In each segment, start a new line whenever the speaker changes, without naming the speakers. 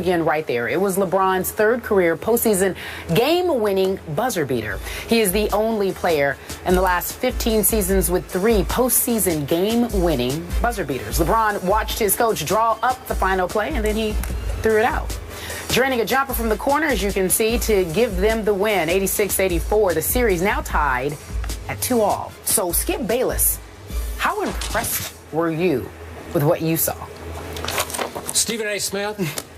again right there. It was LeBron's third career postseason game-winning buzzer beater. He is the only player in the last 15 seasons with 3 postseason game-winning buzzer beaters. LeBron watched his coach draw up the final play, and then he threw it out, draining a jumper from the corner, as you can see, to give them the win, 86-84. The series now tied at 2-all. So, Skip Bayless, how impressed were you with what you saw?
Stephen A. Smith,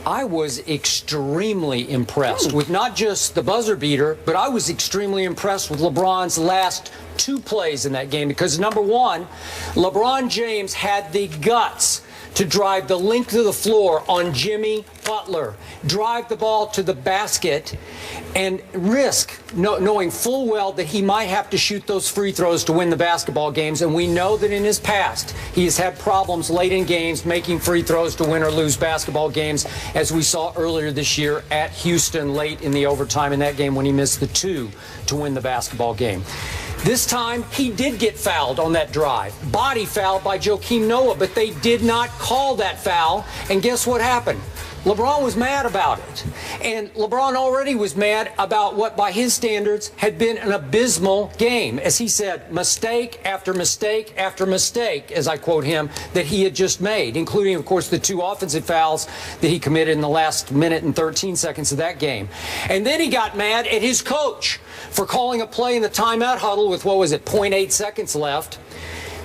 I was extremely impressed with not just the buzzer beater, but I was extremely impressed with LeBron's last 2 plays in that game, because number one, LeBron James had the guts to drive the length of the floor on Jimmy Butler, drive the ball to the basket, and risk knowing full well that he might have to shoot those free throws to win the basketball games. And we know that in his past, he has had problems late in games making free throws to win or lose basketball games, as we saw earlier this year at Houston late in the overtime in that game when he missed the 2 to win the basketball game. This time, he did get fouled on that drive. Body fouled by Joakim Noah, but they did not call that foul. And guess what happened? LeBron was mad about it. And LeBron already was mad about what, by his standards, had been an abysmal game. As he said, mistake after mistake after mistake, as I quote him, that he had just made, including, of course, the 2 offensive fouls that he committed in the last minute and 13 seconds of that game. And then he got mad at his coach for calling a play in the timeout huddle with, what was it, 0.8 seconds left,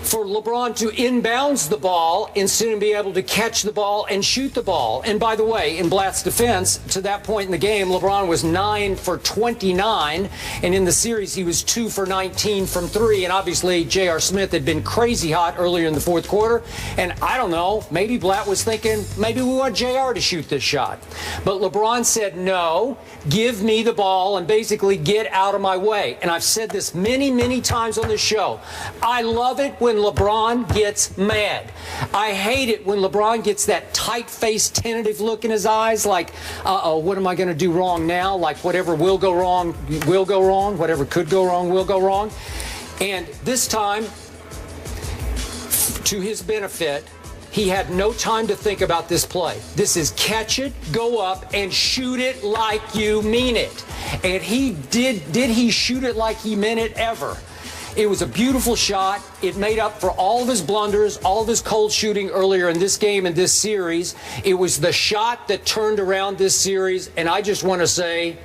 for LeBron to inbounds the ball instead of being able to catch the ball and shoot the ball. And by the way, in Blatt's defense, to that point in the game, LeBron was 9 for 29, and in the series he was 2 for 19 from 3. And obviously J.R. Smith had been crazy hot earlier in the fourth quarter, and I don't know, maybe Blatt was thinking, maybe we want J.R. to shoot this shot. But LeBron said, no, give me the ball and basically get out of my way. And I've said this many, many times on this show. I love it when LeBron gets mad. I hate it when LeBron gets that tight-faced, tentative look in his eyes, like, uh-oh, what am I going to do wrong now? Like, whatever will go wrong, whatever could go wrong, will go wrong. And this time, to his benefit, he had no time to think about this play. This is catch it, go up, and shoot it like you mean it. And he did he shoot it like he meant it ever? It was a beautiful shot. It made up for all of his blunders, all of his cold shooting earlier in this game and this series. It was the shot that turned around this series, and I just want to say,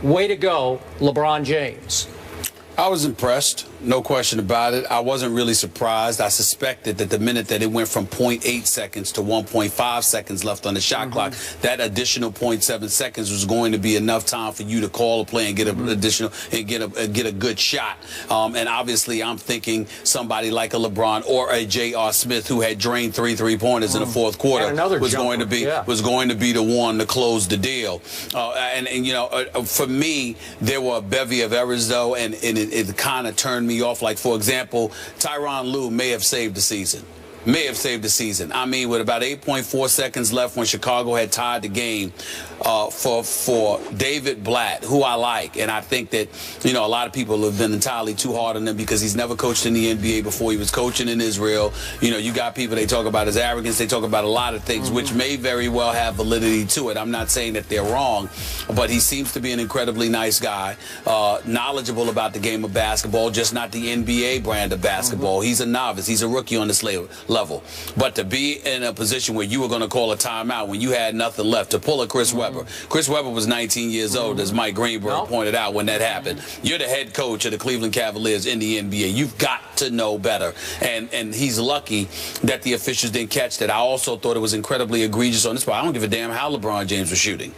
way to go, LeBron James.
I was impressed, no question about it. I wasn't really surprised. I suspected that the minute that it went from 0.8 seconds to 1.5 seconds left on the shot clock, that additional 0.7 seconds was going to be enough time for you to call a play and get an additional and get a good shot. And obviously, I'm thinking somebody like a LeBron or a J.R. Smith, who had drained 3 3-pointers in the fourth quarter, was going to be the one to close the deal. And you know, for me, there were a bevy of errors though, and it kind of turned me off. Like, for example, Tyronn Lue may have saved the season. I mean, with about 8.4 seconds left when Chicago had tied the game, for David Blatt, who I like, and I think that, you know, a lot of people have been entirely too hard on him because he's never coached in the NBA before. He was coaching in Israel. You know, you got people, they talk about his arrogance, they talk about a lot of things, which may very well have validity to it. I'm not saying that they're wrong, but he seems to be an incredibly nice guy, knowledgeable about the game of basketball, just not the NBA brand of basketball. He's a novice. He's a rookie on this level. But to be in a position where you were going to call a timeout when you had nothing left, to pull a Chris Webber. Chris Webber was 19 years old, as Mike Greenberg pointed out when that happened. You're the head coach of the Cleveland Cavaliers in the NBA. You've got to know better. And he's lucky that the officials didn't catch that. I also thought it was incredibly egregious on this part. I don't give a damn how LeBron James was shooting.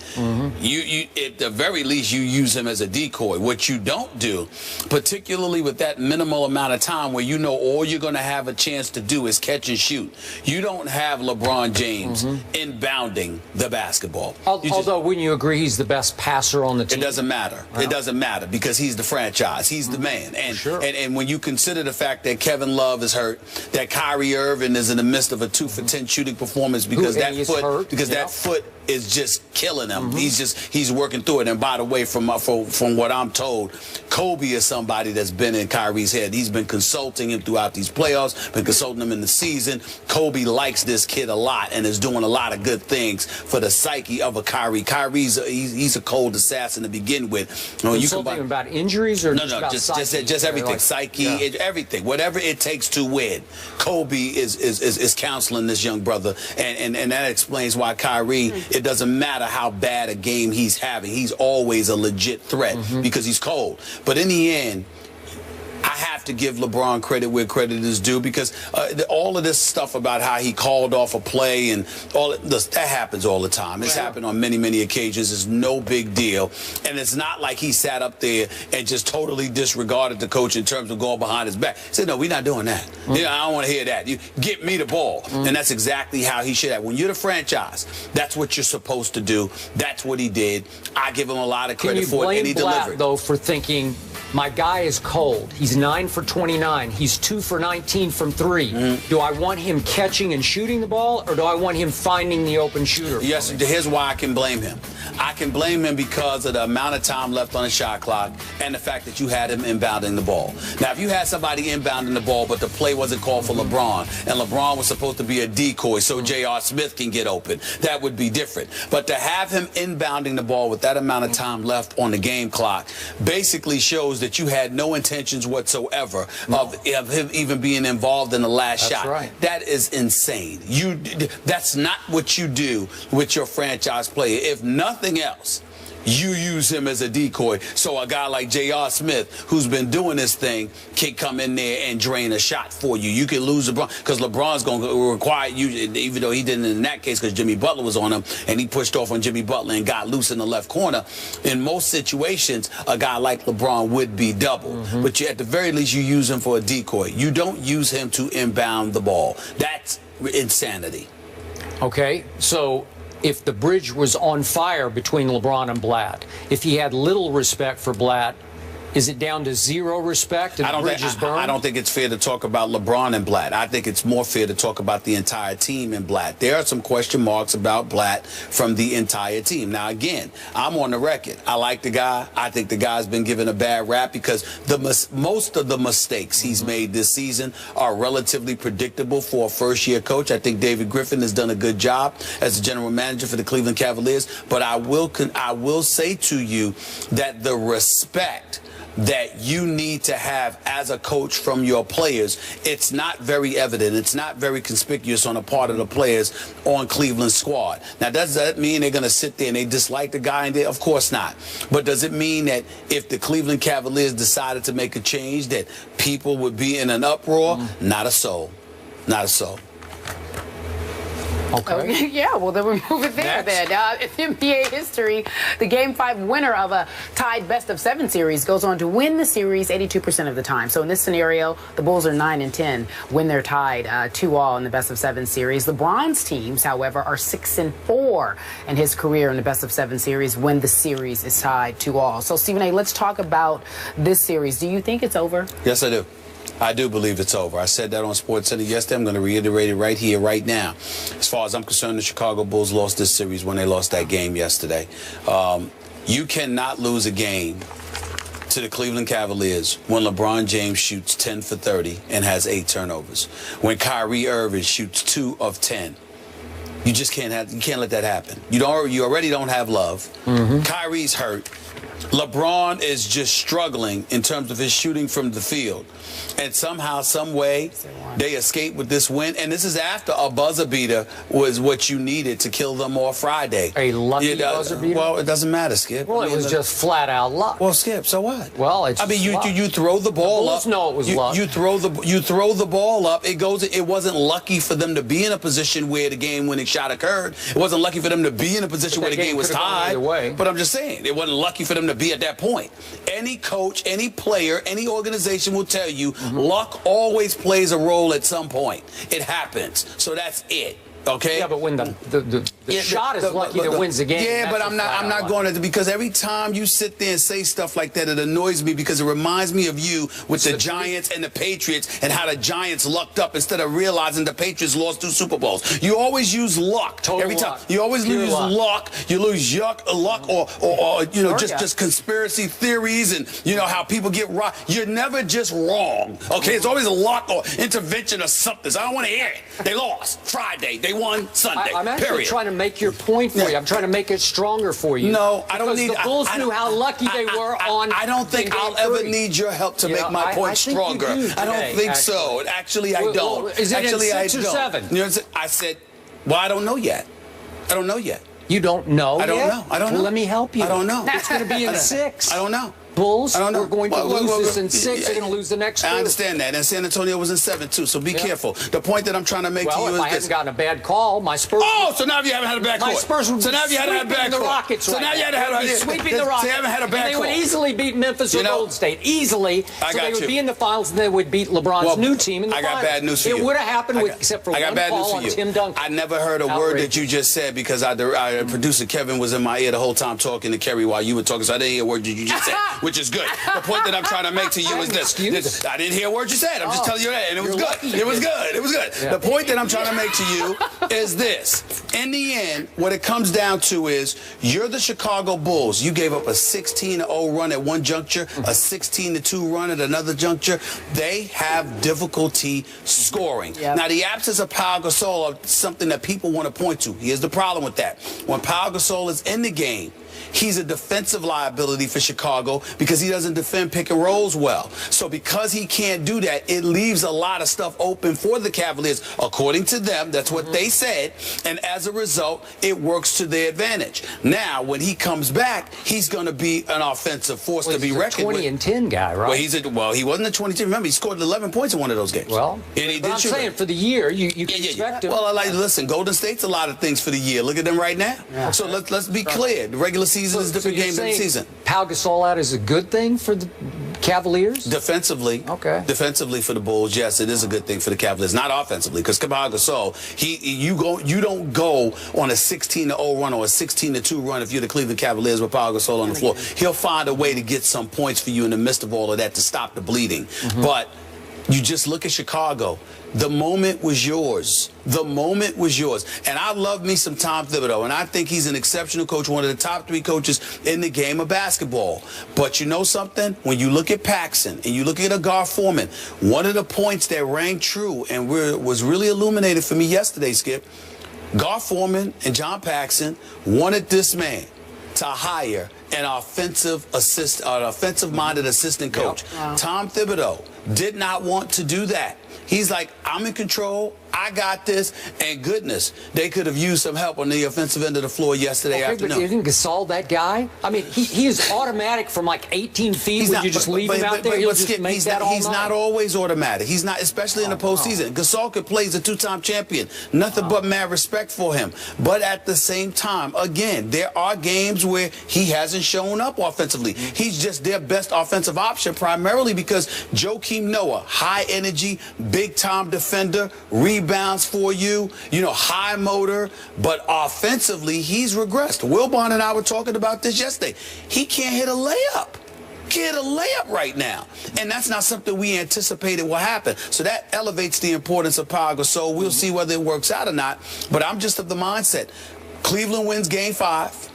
You at the very least, you use him as a decoy. What you don't do, particularly with that minimal amount of time where you know all you're going to have a chance to do is catch and shoot, you don't have LeBron James inbounding the basketball.
Although, wouldn't you agree he's the best passer on the team?
It doesn't matter. It doesn't matter because he's the franchise. He's the man. And, and when you consider the fact that Kevin Love is hurt, that Kyrie Irving is in the midst of a 2 for 10 shooting performance because that foot is just killing him. He's working through it. And by the way, from what I'm told, Kobe is somebody that's been in Kyrie's head. He's been consulting him throughout these playoffs, been consulting him in the season. season, Kobe likes this kid a lot and is doing a lot of good things for the psyche of a Kyrie. Kyrie's he's a cold assassin to begin with.
You something about injuries or
no,
just about
just everything, like, psyche, everything, whatever it takes to win. Kobe is counseling this young brother, and that explains why Kyrie. It doesn't matter how bad a game he's having, he's always a legit threat because he's cold. But in the end, I have to give LeBron credit where credit is due, because all of this stuff about how he called off a play and all that happens all the time. It's happened on many, many occasions. It's no big deal. And it's not like he sat up there and just totally disregarded the coach in terms of going behind his back. He said, no, we're not doing that. You know, I don't want to hear that. You get me the ball. And that's exactly how he should have. When you're the franchise, that's what you're supposed to do. That's what he did. I give him a lot of credit for it, and he delivered.
Though, for thinking, my guy is cold. He's 9 for 29. He's 2 for 19 from 3. Do I want him catching and shooting the ball, or do I want him finding the open shooter?
Yes, here's why I can blame him. I can blame him because of the amount of time left on the shot clock and the fact that you had him inbounding the ball. Now, if you had somebody inbounding the ball, but the play wasn't called for LeBron, and LeBron was supposed to be a decoy so J.R. Smith can get open, that would be different. But to have him inbounding the ball with that amount of time left on the game clock basically shows that you had no intentions whatsoever of him even being involved in the last shot.
Right.
That is insane. That's not what you do with your franchise player. If nothing else, you use him as a decoy, so a guy like J.R. Smith, who's been doing this thing, can come in there and drain a shot for you. You can lose LeBron, because LeBron's going to require you, even though he didn't in that case because Jimmy Butler was on him, and he pushed off on Jimmy Butler and got loose in the left corner. In most situations, a guy like LeBron would be double. But at the very least, you use him for a decoy. You don't use him to inbound the ball. That's insanity.
Okay, so if the bridge was on fire between LeBron and Blatt, if he had little respect for Blatt, is it down to zero respect and the bridge is burned?
I don't think it's fair to talk about LeBron and Blatt. I think it's more fair to talk about the entire team and Blatt. There are some question marks about Blatt from the entire team. Now, again, I'm on the record. I like the guy. I think the guy's been given a bad rap because most of the mistakes he's made this season are relatively predictable for a first-year coach. I think David Griffin has done a good job as the general manager for the Cleveland Cavaliers. But I will say to you that the respect that you need to have as a coach from your players, it's not very evident. It's not very conspicuous on the part of the players on Cleveland's squad. Now, does that mean they're going to sit there and they dislike the guy in there? Of course not. But does it mean that if the Cleveland Cavaliers decided to make a change, that people would be in an uproar? Not a soul. Not a soul.
Okay.
Yeah, well, then we move it there then. In NBA history, the Game 5 winner of a tied best-of-7 series goes on to win the series 82% of the time. So in this scenario, the Bulls are 9-10 when they're tied 2-all in the best-of-7 series. LeBron's teams, however, are 6-4 in his career in the best-of-7 series when the series is tied 2-all. So, Stephen A., let's talk about this series. Do you think it's over?
Yes, I do. I do believe it's over. I said that on SportsCenter yesterday. I'm going to reiterate it right here, right now. As far as I'm concerned, the Chicago Bulls lost this series when they lost that game yesterday. You cannot lose a game to the Cleveland Cavaliers when LeBron James shoots 10 for 30 and has 8 turnovers. When Kyrie Irving shoots 2 of 10. You just can't let that happen. You already don't have love. Kyrie's hurt. LeBron is just struggling in terms of his shooting from the field. And somehow, some way, they escape with this win. And this is after a buzzer beater was what you needed to kill them on Friday.
A lucky buzzer beater?
Well, it doesn't matter, Skip.
Well, it was just flat out luck.
Well, Skip, so what?
Well, it's
I mean, you throw the ball up.
No, it was luck.
You throw the ball up. It wasn't lucky for them to be in a position where the game-winning shot occurred. It wasn't lucky for them to be in a position where the game was tied. But I'm just saying, it wasn't lucky for them to be at that point. Any coach, any player, any organization will tell you luck always plays a role at some point. It happens. So that's it. Okay.
Yeah, but when the shot is lucky that wins the game.
Yeah, but I'm not going to, because every time you sit there and say stuff like that, it annoys me because it reminds me of you with the Giants and the Patriots and how the Giants lucked up instead of realizing the Patriots lost 2 Super Bowls. You always use luck every time. You always lose luck. You lose luck or you know, just conspiracy theories and you know how people get right. You're never just wrong. Okay, it's always a luck or intervention or something. So I don't want to hear it. They lost Friday. They won Sunday.
I'm actually trying to make your point for you. I'm trying to make it stronger for you.
No, I don't need.
The Bulls knew how lucky they were on.
I don't think I'll ever need your help to make my point stronger. I don't think so. Actually, I don't.
Is it
actually,
in 6 or 7?
You know, I said, well, I don't know yet. I don't know yet.
You don't know?
I don't know. I don't know.
Well, let me help you.
I don't know.
It's going to be in 6.
I don't know.
Bulls
I don't know.
are going to lose this in 6. They're going to lose the next 2.
I understand that. And San Antonio was in 7, too. So be careful. The point that I'm trying to make to you is this.
Well, if I hadn't gotten a bad call, my Spurs...
Oh, so now you haven't had a bad call.
My Spurs would be
sweeping
the Rockets
So now you haven't had
sweeping the Rockets.
So you haven't had a bad
and
call.
they would easily beat Memphis or Golden State. Easily. So they would be in the finals and they would beat LeBron's new team in the finals.
I got bad news for you.
It would have happened except for one call on Tim Duncan.
I never heard a word that you just said because our producer Kevin was in my ear the whole time talking to Kerry while you were talking, so I didn't hear a word that you just said, which is good. The point that I'm trying to make to you is this. I didn't hear a word you said. I'm just telling you that, and it was good. It was good. It was good. Yeah. The point that I'm trying to make to you is this. In the end, what it comes down to is you're the Chicago Bulls. You gave up a 16-0 run at one juncture, a 16-2 run at another juncture. They have difficulty scoring. Yep. Now, the absence of Pau Gasol is something that people want to point to. Here's the problem with that. When Pau Gasol is in the game, he's a defensive liability for Chicago because he doesn't defend pick and rolls well. So because he can't do that, it leaves a lot of stuff open for the Cavaliers. According to them, that's what they said. And as a result, it works to their advantage. Now, when he comes back, he's going to be an offensive force to be reckoned with.
He's a 20 and 10 guy, right?
Well, he wasn't a 22. Remember, he scored 11 points in one of those games.
Well,
and he
but I'm saying for the year, you can expect him.
Well, listen, Golden State's a lot of things for the year. Look at them right now. Yeah. So let's be clear. The regular season is a different game than the season.
Pau Gasol out is a good thing for the Cavaliers?
Defensively.
Okay.
Defensively for the Bulls, yes, it is a good thing for the Cavaliers. Not offensively, because Pau Gasol, you don't go on a 16-0 run or a 16-2 run if you're the Cleveland Cavaliers with Pau Gasol on the floor. He'll find a way to get some points for you in the midst of all of that to stop the bleeding. But you just look at Chicago. The moment was yours. The moment was yours. And I love me some Tom Thibodeau, and I think he's an exceptional coach, one of the top 3 coaches in the game of basketball. But you know something? When you look at Paxson and you look at Agar Foreman, one of the points that rang true and was really illuminated for me yesterday, Skip, Gar Foreman and John Paxson wanted this man to hire an offensive-minded assistant coach. Yep. Wow. Tom Thibodeau did not want to do that. He's like, I'm in control. I got this. And goodness, they could have used some help on the offensive end of the floor yesterday afternoon.
But isn't Gasol that guy? I mean, he is automatic from like 18 feet. Would you just leave him out there?
He's not always automatic. He's not, especially in the postseason. Gasol could play as a 2-time champion. Nothing but mad respect for him. But at the same time, again, there are games where he hasn't shown up offensively. He's just their best offensive option, primarily because Joakim Noah, high energy, big-time defender, rebounds for you, high motor, but offensively, he's regressed. Wilbon and I were talking about this yesterday. He can't hit a layup. Can't hit a layup right now. And that's not something we anticipated will happen. So that elevates the importance of Pau Gasol. We'll see whether it works out or not. But I'm just of the mindset. Cleveland wins Game 5.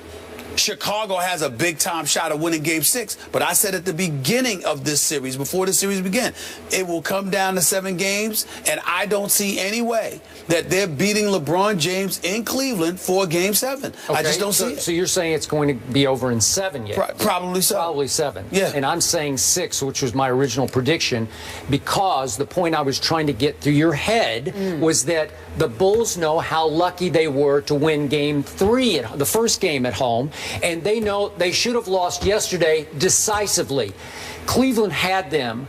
Chicago has a big-time shot at winning Game 6, but I said at the beginning of this series, before the series began, it will come down to 7 games, and I don't see any way that they're beating LeBron James in Cleveland for Game 7. Okay, I just don't see it.
So you're saying it's going to be over in 7 yet?
Probably so.
Probably 7.
Yeah.
And I'm saying 6, which was my original prediction, because the point I was trying to get through your head was that the Bulls know how lucky they were to win Game 3, the first game at home, and they know they should have lost yesterday decisively. Cleveland had them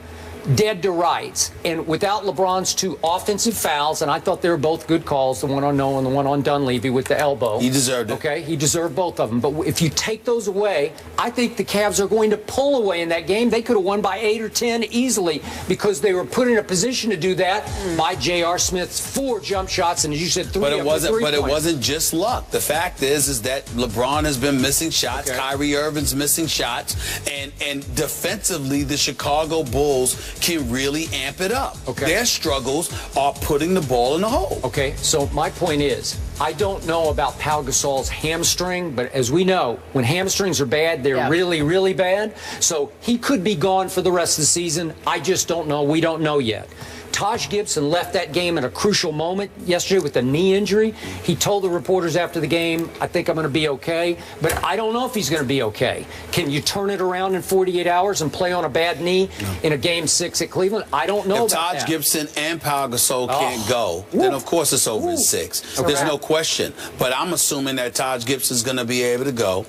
dead to rights. And without LeBron's 2 offensive fouls, and I thought they were both good calls, the one on Noah and the one on Dunleavy with the elbow.
He deserved it.
Okay, he deserved both of them. But if you take those away, I think the Cavs are going to pull away in that game. They could have won by 8 or 10 easily because they were put in a position to do that by J.R. Smith's 4 jump shots, and as you said, 3
But it
points.
wasn't just luck. The fact is that LeBron has been missing shots. Okay. Kyrie Irving's missing shots, and defensively, the Chicago Bulls can really amp it up. Okay. Their struggles are putting the ball in the hole.
Okay, so my point is, I don't know about Pau Gasol's hamstring, but as we know, when hamstrings are bad, they're really, really bad. So he could be gone for the rest of the season. I just don't know. We don't know yet. Taj Gibson left that game at a crucial moment yesterday with a knee injury. He told the reporters after the game, I think I'm going to be okay, but I don't know if he's going to be okay. Can you turn it around in 48 hours and play on a bad knee in a game 6 at Cleveland? I don't know
if
about
Taj
that.
Gibson and Pau Gasol can't go, then of course it's over in 6. There's no question. But I'm assuming that Taj Gibson's going to be able to go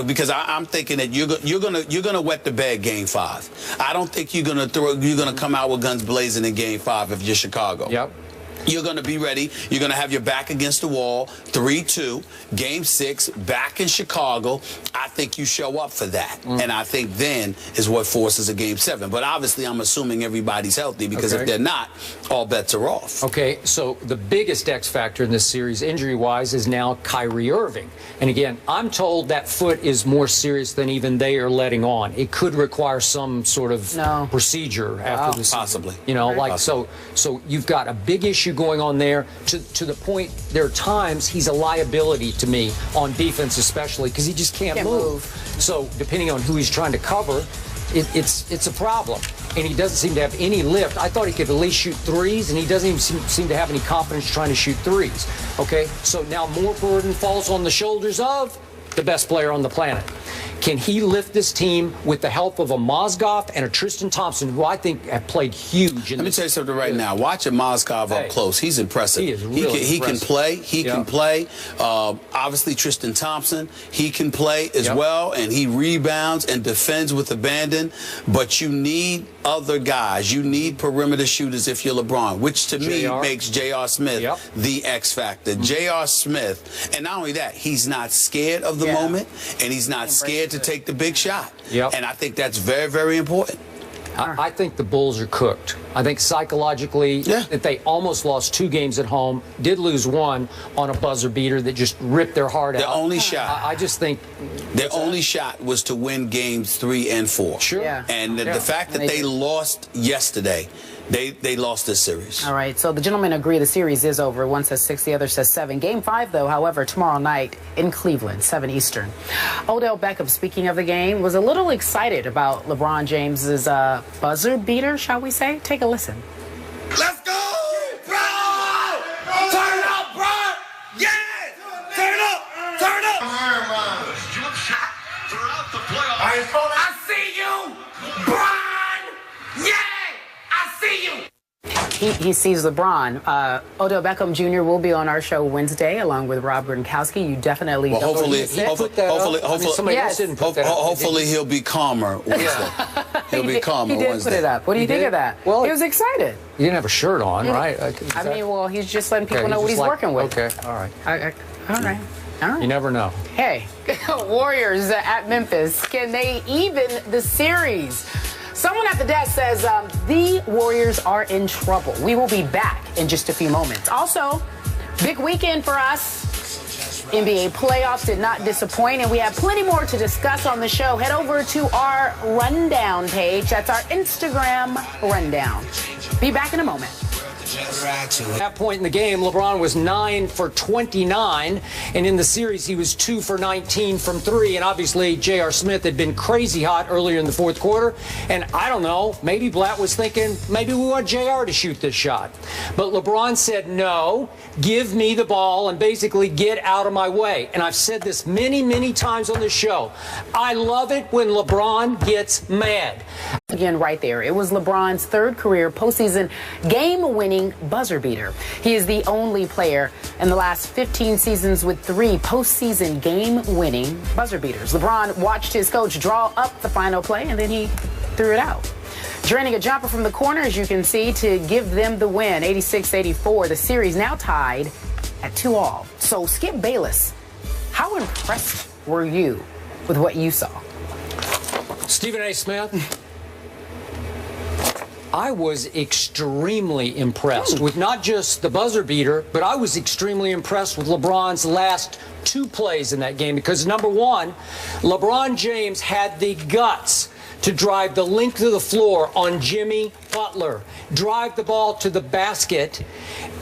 because I'm thinking that you're going to wet the bed game 5. I don't think you're going to come out with guns blazing in game 5 if you're Chicago.
Yep.
You're going to be ready. You're going to have your back against the wall. 3-2, game 6, back in Chicago. I think you show up for that. And I think then is what forces a game 7. But obviously, I'm assuming everybody's healthy because if they're not, all bets are off.
Okay, so the biggest X factor in this series, injury-wise, is now Kyrie Irving. And again, I'm told that foot is more serious than even they are letting on. It could require some sort of procedure after the season.
Possibly.
You know, like so you've got a big issue going on there to the point there are times he's a liability to me on defense, especially because he just can't move. So depending on who he's trying to cover, it's a problem. And he doesn't seem to have any lift. I thought he could at least shoot threes, and he doesn't even seem to have any confidence trying to shoot threes. Okay, so now more burden falls on the shoulders of the best player on the planet. Can he lift this team with the help of a Mozgov and a Tristan Thompson, who I think have played huge?
Let me tell you something right now. Watching Mozgov up close, he's impressive.
He is really
he can play. He can play. Obviously, Tristan Thompson, he can play as well, and he rebounds and defends with abandon. But you need other guys. You need perimeter shooters if you're LeBron, which to me makes J.R. Smith the X factor. J.R. Smith, and not only that, he's not scared of the moment, and he's not scared to take the big shot. And I think that's very, very important.
I think the Bulls are cooked. I think psychologically that they almost lost 2 games at home, did lose 1 on a buzzer beater that just ripped their heart out.
The only shot.
I just think
their only shot was to win games 3 and 4.
Sure.
And the fact that they lost yesterday, they lost this series.
All right, so the gentlemen agree the series is over. One says 6, the other says 7. Game 5, though, however, tomorrow night in Cleveland, 7 Eastern. Odell Beckham, speaking of the game, was a little excited about LeBron James's buzzer beater, shall we say? Take a listen.
Let's go, bro! Turn up, bro! Yeah! Turn up! Turn up! I see you, Bron! Yeah! I see you!
He sees LeBron. Odell Beckham Jr. will be on our show Wednesday along with Rob Gronkowski. You definitely
don't
hopefully
he'll be calmer Wednesday. He'll be calmer
He did
Wednesday.
put it up. What do you think of that?
Well,
he was excited.
He didn't have a shirt on, right?
I mean, well, he's just letting people know what he's working with.
Okay, all right.
All right. All right.
You never know.
Hey, Warriors at Memphis. Can they even the series? Someone at the desk says the Warriors are in trouble. We will be back in just a few moments. Also, big weekend for us. NBA playoffs did not disappoint, and we have plenty more to discuss on the show. Head over to our rundown page. That's our Instagram rundown. Be back in a moment.
At that point in the game, LeBron was 9 for 29, and in the series he was 2 for 19 from 3, and obviously J.R. Smith had been crazy hot earlier in the fourth quarter, and I don't know, maybe Blatt was thinking maybe we want J.R. to shoot this shot, but LeBron said no, give me the ball and basically get out of my way. And I've said this many times on this show, I love it when LeBron gets mad.
Again, right there. It was LeBron's 3rd career postseason game-winning buzzer beater. He is the only player in the last 15 seasons with 3 postseason game-winning buzzer beaters. LeBron watched his coach draw up the final play, and then he threw it out. Draining a jumper from the corner, as you can see, to give them the win, 86-84. The series now tied at 2-all. So, Skip Bayless, how impressed were you with what you saw?
Stephen A. Smith, I was extremely impressed with not just the buzzer beater, but I was extremely impressed with LeBron's last 2 plays in that game because, number one, LeBron James had the guts to drive the length of the floor on Jimmy Butler, drive the ball to the basket,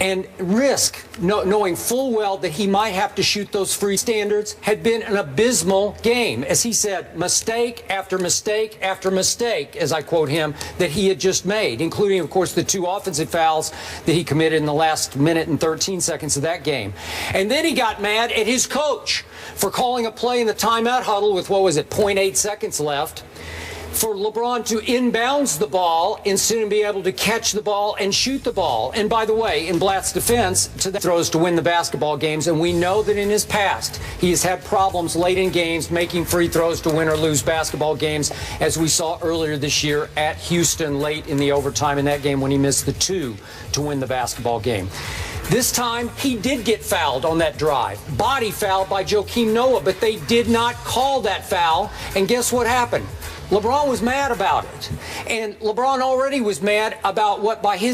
and risk knowing full well that he might have to shoot those free standards. Had been an abysmal game. As he said, mistake after mistake after mistake, as I quote him, that he had just made, including, of course, the 2 offensive fouls that he committed in the last minute and 13 seconds of that game. And then he got mad at his coach for calling a play in the timeout huddle with, what was it, 0.8 seconds left, for LeBron to inbounds the ball instead of being able to catch the ball and shoot the ball. And by the way, in Blatt's defense, to the throws to win the basketball games, and we know that in his past, he has had problems late in games making free throws to win or lose basketball games, as we saw earlier this year at Houston late in the overtime in that game when he missed the 2 to win the basketball game. This time, he did get fouled on that drive. Body foul by Joakim Noah, but they did not call that foul. And guess what happened? LeBron was mad about it. And LeBron already was mad about what, by his